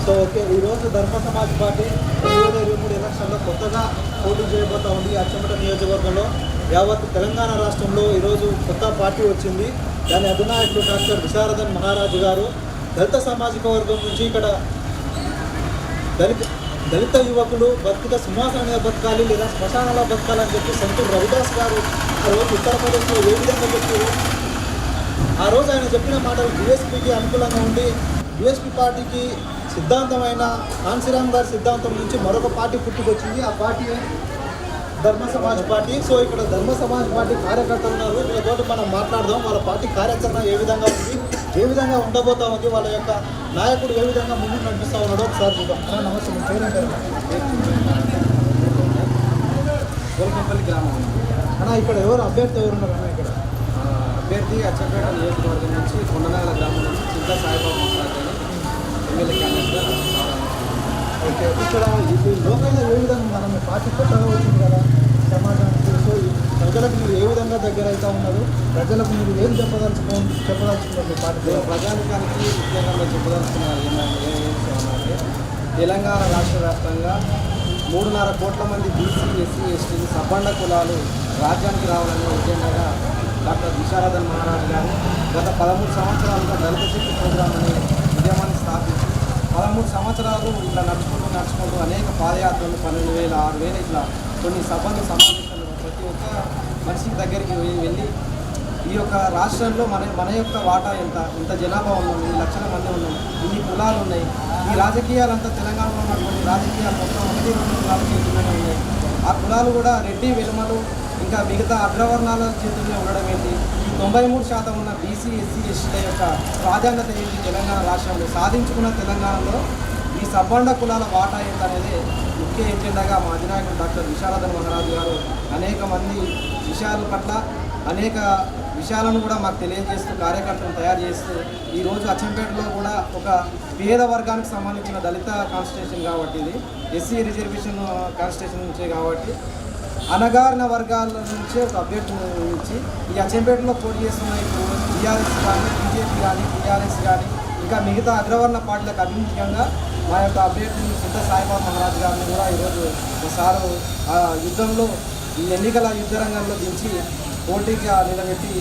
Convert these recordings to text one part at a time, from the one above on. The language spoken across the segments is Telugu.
సో ఓకే, ఈరోజు ధర్మ సమాజ్ పార్టీ 2023 ఎలక్షన్లో కొత్తగా పోటీ చేయబోతా ఉంది. అచ్చంపేట నియోజకవర్గంలో యావత్ తెలంగాణ రాష్ట్రంలో ఈరోజు కొత్త పార్టీ వచ్చింది. దాని అధినాయకుడు డాక్టర్ విశారదన్ మహారాజు గారు దళిత సామాజిక వర్గం నుంచి ఇక్కడ దళిత యువకులు బతుకుత సింహాసనంగా బతకాలి లేదా శ్మశానంలో బతకాలని చెప్పి సంతూర్ రవిదాస్ గారు ఆ రోజు ఉత్తరప్రదేశ్లో ఏ విధంగా చెప్పారు. ఆ రోజు ఆయన చెప్పిన మాటలు బీఎస్పీకి అనుకూలంగా ఉండి బీఎస్పీ పార్టీకి సిద్ధాంతమైన కాన్సీరామ్ గారి సిద్ధాంతం నుంచి మరొక పార్టీ పుట్టుకొచ్చింది. ఆ పార్టీ ధర్మ సమాజ్ పార్టీ. సో ఇక్కడ ధర్మ సమాజ్ పార్టీ కార్యకర్తలు ఉన్నారు. వీళ్ళతో మనం మాట్లాడదాం. వాళ్ళ పార్టీ కార్యాచరణ ఏ విధంగా ఉంది, ఏ విధంగా ఉండబోతా ఉంది, వాళ్ళ యొక్క నాయకుడు ఏ విధంగా ముందుకు నడిపిస్తూ ఉన్నాడో ఒకసారి చూద్దాం. నమస్తే, మీ పేరేంటారు? గోల్కొంపల్లి గ్రామం అన్న, ఇక్కడ ఎవరు అభ్యర్థి ఎవరున్నారు అన్న? ఇక్కడ అభ్యర్థి అచ్చంపేట నియోజకవర్గం నుంచి కొండనాగల గ్రామం నుంచి చింతా సాయిబాబు మహారాజ్ ఎమ్మెల్యే క్యాండిడేట్గా. ఓకే, ఇక్కడ ఇది లోకల్గా ఏ విధంగా మనం పార్టీ కొత్తగా వచ్చింది కదా సమాజానికి. సో ప్రజలకు మీరు ఏ విధంగా దగ్గర అవుతా ఉన్నారు? ప్రజలకు మీరు ఏం చెప్పదలుచుకున్నారు మీ పార్టీ? ప్రజానికానికి ముఖ్యంగా మేము చెప్పదలుచుకున్నారు ఏంటంటే తెలంగాణ రాష్ట్ర వ్యాప్తంగా 3.5 కోట్ల మంది బీసీ, ఎస్సీ, ఎస్టీ సబ్బండ కులాలు రాజ్యానికి రావాలనే ఎజెండాగా డాక్టర్ విశారదన్ మహారాజ్ గారు గత 13 సంవత్సరాలుగా దళిత శక్తి ప్రోగ్రాం అనే ఉద్యమాన్ని స్థాపించి 13 సంవత్సరాలు ఇట్లా నడుచుకుంటూ అనేక పాదయాత్రలు 12,000, 6,000 ఇట్లా కొన్ని సభలు సమావేశాలు ప్రతి ఒక్క మనిషి దగ్గరికి వెళ్ళి ఈ యొక్క రాష్ట్రంలో మన యొక్క వాటా ఇంత జనాభా ఉన్నాం, 2 లక్షల మంది ఉన్నాం, ఇన్ని కులాలు ఉన్నాయి, ఈ రాజకీయాలంతా తెలంగాణలో ఉన్నటువంటి రాజకీయాలు మొత్తం 1-2 కులాల చేతుల్లోనే ఉన్నాయి. ఆ కులాలు కూడా రెడ్డి, వెలుమలు ఇంకా మిగతా అగ్రవర్ణాల చేతుల్లో ఉండడం ఏంటి, ఈ 93% ఉన్న బీసీ, ఎస్సీ, ఎస్టీల యొక్క ప్రాధాన్యత ఏంటి, తెలంగాణ రాష్ట్రంలో సాధించుకున్న తెలంగాణలో ఈ సబ్బండ కులాల వాటా ఏంటి అనేది ముఖ్య ఎజెండాగా మా అధినాయకుడు డాక్టర్ విశారదన్ మహారాజు గారు అనేక మంది విషయాల పట్ల అనేక విషయాలను కూడా మాకు తెలియజేస్తూ కార్యకర్తలను తయారు చేస్తూ ఈరోజు అచ్చంపేటలో కూడా ఒక పేద వర్గానికి సంబంధించిన దళిత కాన్స్టిట్యూషన్ కాబట్టి ఇది ఎస్సీ రిజర్వేషన్ కాన్స్టిట్యూషన్ నుంచే కాబట్టి అనగారిన వర్గాల నుంచే ఒక అభ్యర్థిని నుంచి ఈ అచ్చంపేటలో పోటీ చేస్తున్న ఇప్పుడు టీఆర్ఎస్ కానీ, బీజేపీ కానీ, టీఆర్ఎస్ కానీ ఇంకా మిగతా అగ్రవర్ణ పార్టీలకు అభిముఖ్యంగా మా యొక్క అభ్యర్థిని చింతా సాయిబాబు మహారాజ్ గారిని కూడా ఈరోజు సారు ఆ యుద్ధంలో ఈ ఎన్నికల యుద్ధ రంగంలో దించి పోటీగా నిలబెట్టి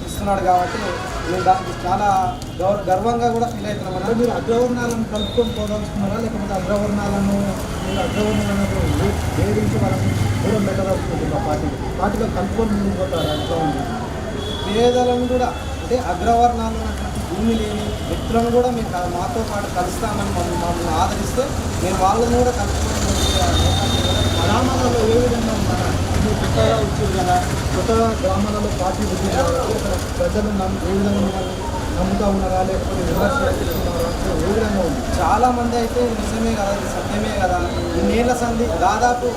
ఇస్తున్నాడు కాబట్టి మేము దానికి చాలా గర్వంగా కూడా ఫీల్ అవుతున్నాం. అంటే మీరు అగ్రవర్ణాలను కలుపుకొని పోదాల్చుకున్నారా, లేకపోతే అగ్రవర్ణాలను వేధించి వాళ్ళని దూరం పెట్టదలుచుకుంటున్నారు? పార్టీలో కలుపుకొని ముందుకు పోతారా? ఎట్లా ఉంది? పేదలను కూడా అంటే అగ్రవర్ణాలు ఉన్నటువంటి భూమి లేని వ్యక్తులను కూడా మేము మాతో పాటు కలుస్తామని మమ్మల్ని ఆదరిస్తే మేము వాళ్ళని కూడా కలుపుకొని గ్రామాలలో ఏ విధంగా ఉన్నారా? మీరు కొత్తగా వచ్చారు కదా, కొత్తగా గ్రామాలలో పార్టీ ఉంది ఇక్కడ ప్రజలు ఏ విధంగా మిమ్మల్ని నమ్ముతా ఉన్నారా, లేకపోతే విమర్శ చేస్తున్నారా? ఏ విధంగా ఉంది? చాలామంది అయితే నిజమే కదా, ఇది సత్యమే కదా, ఇన్నేళ్ల సంధి దాదాపు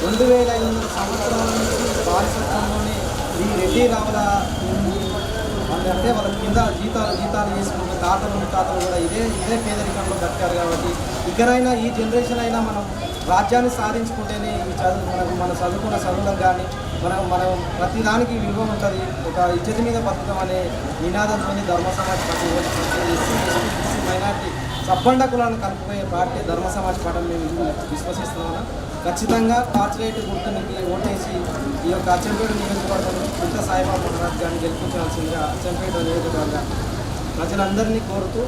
2,500 సంవత్సరాల నుంచి బానిసత్వంలోనే ఈ రెడ్డి రావుల అంటే వాళ్ళ కింద జీతాలు చేసుకుంటూ తాతలు కూడా ఇదే పేదరికంలో బతికారు కాబట్టి ఇకనైనా ఈ జనరేషన్ అయినా మనం రాజ్యాన్ని సాధించుకుంటేనే ఈ చదువు మన చదువుకున్న చదువులకు కానీ మనం ప్రతిదానికి విలువ ఉంటుంది. ఒక ఇజ్జతి మీద బతుకం అనే నినాదంతో Dharma Samaj party SC, ST, BC, minority సబ్బండ కులాలను కలుపుకునే పార్టీ ధర్మ సమాజ్ పార్టీ మేము విశ్వసిస్తున్నాము. ఖచ్చితంగా టార్చ్ లైట్ గుర్తునికి ఓటేసి ఈ యొక్క అచ్చంపేట నియోజకవర్గం చింతా సాయిబాబు మహారాజ్ గారిని గెలిపించాల్సిందిగా అచ్చంపేట నియోజకవర్గ ప్రజలందరినీ కోరుతూ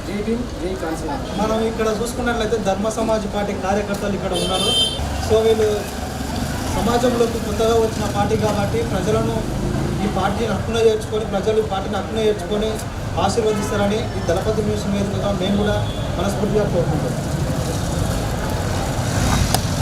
జై భీమ్, జై కాన్సీరామ్. మనం ఇక్కడ చూసుకున్నట్లయితే ధర్మ సమాజ్ పార్టీ కార్యకర్తలు ఇక్కడ ఉన్నారు. సో వీళ్ళు సమాజంలోకి కొత్తగా వచ్చిన పార్టీ కాబట్టి ప్రజలను ఈ పార్టీని హక్కున చేర్చుకొని ప్రజలు ఈ పార్టీని హక్కున చేర్చుకొని ఆశీర్వదిస్తారని ఈ దళపతి న్యూస్ వేదికగా మేము కూడా మనస్ఫూర్తిగా కోరుకుంటాం.